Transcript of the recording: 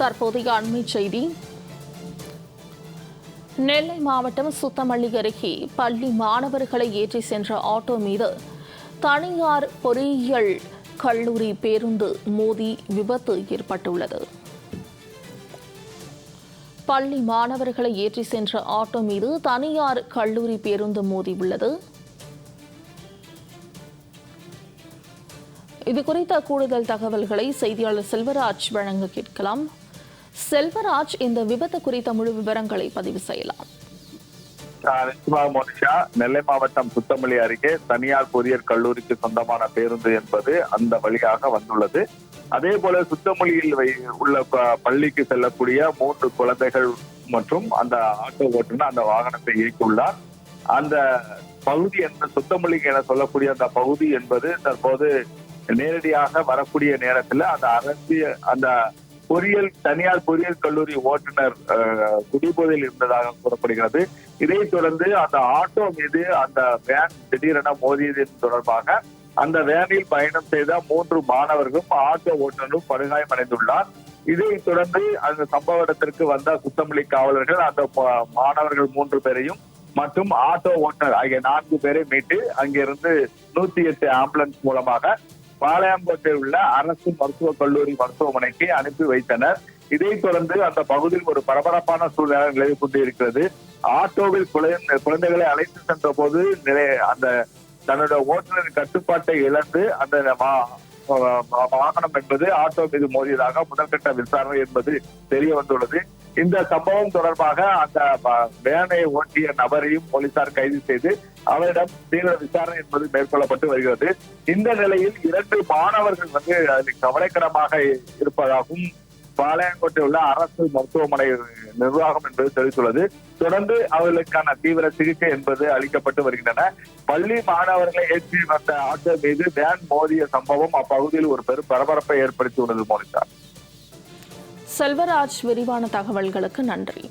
தற்போதைய அண்மை செய்தி. நெல்லை மாவட்டம் சுத்தமல்லி அருகே பள்ளி மாணவர்களை ஏற்றி சென்ற ஆட்டோ மீது தனியார் பொறியியல் கல்லூரி பேருந்து மோதி விபத்து ஏற்பட்டுள்ளது. பள்ளி மாணவர்களை ஏற்றி சென்ற ஆட்டோ மீது தனியார் கல்லூரி பேருந்து மோதியுள்ளது. இதுகுறித்த கூடுதல் தகவல்களை செய்தியாளர் செல்வராஜ் வழங்க கேட்கலாம். செல்வராஜ், இந்த விபத்து குறித்த முழு விவரங்களை பதிவு செய்யலாம். நெல்லை மாவட்டம் சுத்தமல்லி அருகே தனியார் பொறியியல் கல்லூரிக்கு சொந்தமான பேருந்து என்பது அந்த வழியாக வந்துள்ளது. அதே போல சுத்தமல்லியில் உள்ள பள்ளிக்கு செல்லக்கூடிய 3 குழந்தைகள் மற்றும் அந்த ஆட்டோ ஓட்டுநர் அந்த வாகனத்தை இயக்கியுள்ளார். அந்த பகுதி சுத்தமல்லி என சொல்லக்கூடிய அந்த பகுதி என்பது தற்போது நேரடியாக வரக்கூடிய நேரத்தில் அந்த தனியார் பொறியியல் கல்லூரி ஓட்டுநர் குடிபோதையில் இருந்ததாக கூறப்படுகிறது. இதைத் தொடர்ந்து அந்த ஆட்டோ மீது அந்த வேன் திடீரென மோதியதன் தொடர்பாக அந்த வேனில் பயணம் செய்த 3 மாணவர்களும் ஆட்டோ ஓட்டுநரும் படுகாயமடைந்துள்ளார். இதைத் தொடர்ந்து அந்த சம்பவ இடத்திற்கு வந்த சுத்தமல்லி காவலர்கள் அந்த மாணவர்கள் 3 பேரையும் மற்றும் ஆட்டோ ஓட்டுநர் ஆகிய 4 பேரை மீட்டு அங்கிருந்து 108 ஆம்புலன்ஸ் மூலமாக பாளையங்கோட்டையில் உள்ள அரசு மருத்துவக் கல்லூரி மருத்துவமனைக்கு அனுப்பி வைத்தனர். இதைத் தொடர்ந்து அந்த பகுதியில் ஒரு பரபரப்பான சூழ்நிலை நிலவி கொண்டு இருக்கிறது. ஆட்டோவில் குழந்தைகளை அழைத்து சென்ற போது அந்த தன்னுடைய ஓட்டுநரின் கட்டுப்பாட்டை இழந்து அந்த வாகனம் என்பது ஆட்டோ மீது மோதியதாக முதற்கட்ட விசாரணை என்பது தெரிய வந்துள்ளது. இந்த சம்பவம் தொடர்பாக அந்த வேனை ஓட்டிய நபரையும் போலீசார் கைது செய்து அவரிடம் தீவிர விசாரணை என்பது மேற்கொள்ளப்பட்டு வருகிறது. இந்த நிலையில் 2 மாணவர்கள் அதில் கவலைக்கிடமாக இருப்பதாகவும் பாளையங்கோட்டை உள்ள அரசு மருத்துவமனை நிர்வாகம் என்பது தெரிவித்துள்ளது. தொடர்ந்து அவர்களுக்கான தீவிர சிகிச்சை என்பது அளிக்கப்பட்டு வருகின்றன. பள்ளி மாணவர்களை ஏற்றி வந்த ஆட்டோ மீது வேன் மோதிய சம்பவம் அப்பகுதியில் ஒரு பெரும் பரபரப்பை ஏற்படுத்தியுள்ளது. மோனிஷா. செல்வராஜ், விரிவான தகவல்களுக்கு நன்றி.